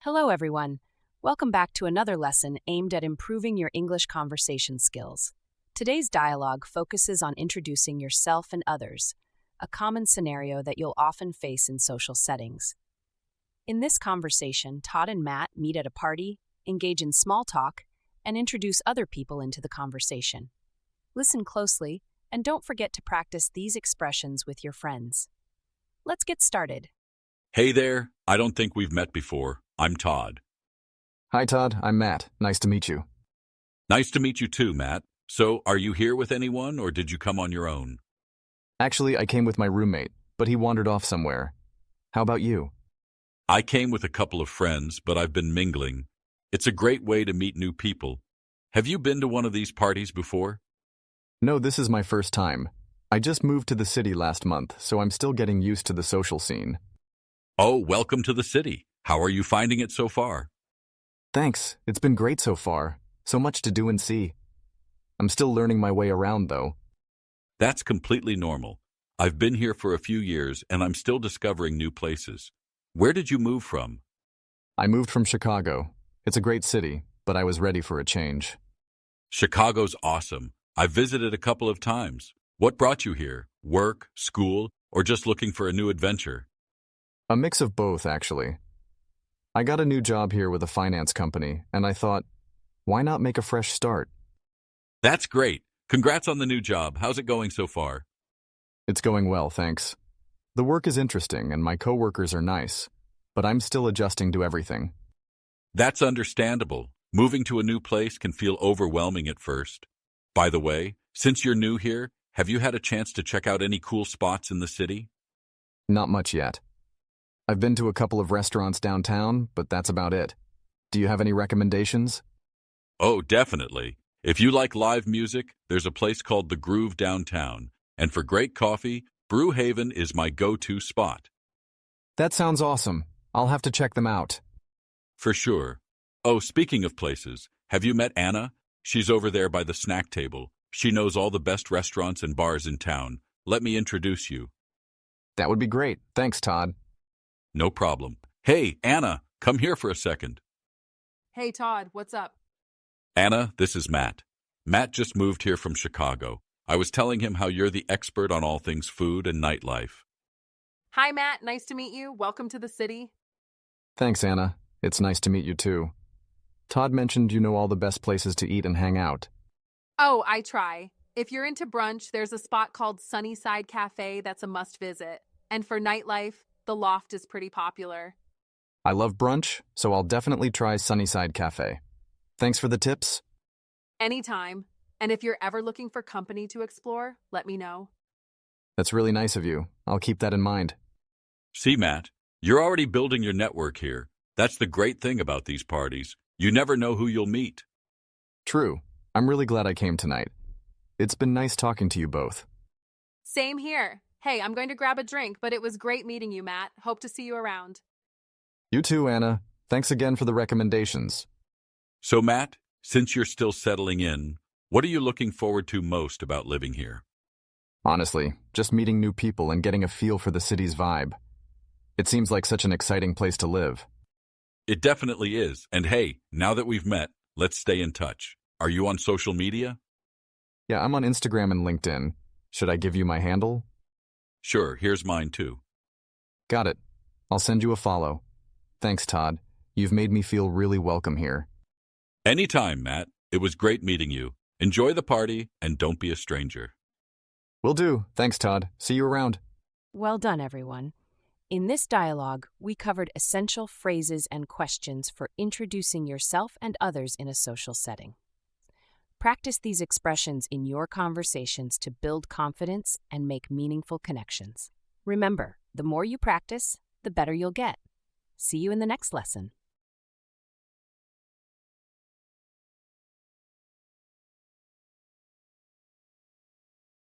Hello, everyone. Welcome back to another lesson aimed at improving your English conversation skills. Today's dialogue focuses on introducing yourself and others, a common scenario that you'll often face in social settings. In this conversation, Todd and Matt meet at a party, engage in small talk, and introduce other people into the conversation. Listen closely, and don't forget to practice these expressions with your friends. Let's get started. Hey there, I don't think we've met before. I'm Todd. Hi, Todd. I'm Matt. Nice to meet you. Nice to meet you too, Matt. So, are you here with anyone, or did you come on your own? Actually, I came with my roommate, but he wandered off somewhere. How about you? I came with a couple of friends, but I've been mingling. It's a great way to meet new people. Have you been to one of these parties before? No, this is my first time. I just moved to the city last month, so I'm still getting used to the social scene. Oh, welcome to the city. How are you finding it so far? Thanks. It's been great so far. So much to do and see. I'm still learning my way around, though. That's completely normal. I've been here for a few years, and I'm still discovering new places. Where did you move from? I moved from Chicago. It's a great city, but I was ready for a change. Chicago's awesome. I've visited a couple of times. What brought you here? Work, school, or just looking for a new adventure? A mix of both, actually. I got a new job here with a finance company, and I thought, why not make a fresh start? That's great. Congrats on the new job. How's it going so far? It's going well, thanks. The work is interesting and my coworkers are nice, but I'm still adjusting to everything. That's understandable. Moving to a new place can feel overwhelming at first. By the way, since you're new here, have you had a chance to check out any cool spots in the city? Not much yet. I've been to a couple of restaurants downtown, but that's about it. Do you have any recommendations? Oh, definitely. If you like live music, there's a place called The Groove downtown. And for great coffee, Brew Haven is my go-to spot. That sounds awesome. I'll have to check them out. For sure. Oh, speaking of places, have you met Anna? She's over there by the snack table. She knows all the best restaurants and bars in town. Let me introduce you. That would be great. Thanks, Todd. No problem. Hey, Anna, come here for a second. Hey, Todd, what's up? Anna, this is Matt. Matt just moved here from Chicago. I was telling him how you're the expert on all things food and nightlife. Hi, Matt. Nice to meet you. Welcome to the city. Thanks, Anna. It's nice to meet you, too. Todd mentioned you know all the best places to eat and hang out. Oh, I try. If you're into brunch, there's a spot called Sunnyside Cafe that's a must visit. And for nightlife, the Loft is pretty popular. I love brunch, so I'll definitely try Sunnyside Cafe. Thanks for the tips. Anytime. And if you're ever looking for company to explore, let me know. That's really nice of you. I'll keep that in mind. See, Matt, you're already building your network here. That's the great thing about these parties. You never know who you'll meet. True. I'm really glad I came tonight. It's been nice talking to you both. Same here. Hey, I'm going to grab a drink, but it was great meeting you, Matt. Hope to see you around. You too, Anna. Thanks again for the recommendations. So, Matt, since you're still settling in, what are you looking forward to most about living here? Honestly, just meeting new people and getting a feel for the city's vibe. It seems like such an exciting place to live. It definitely is. And hey, now that we've met, let's stay in touch. Are you on social media? Yeah, I'm on Instagram and LinkedIn. Should I give you my handle? Sure, here's mine too. Got it. I'll send you a follow. Thanks, Todd. You've made me feel really welcome here. Anytime, Matt. It was great meeting you. Enjoy the party and don't be a stranger. Will do. Thanks, Todd. See you around. Well done, everyone. In this dialogue, we covered essential phrases and questions for introducing yourself and others in a social setting. Practice these expressions in your conversations to build confidence and make meaningful connections. Remember, the more you practice, the better you'll get. See you in the next lesson.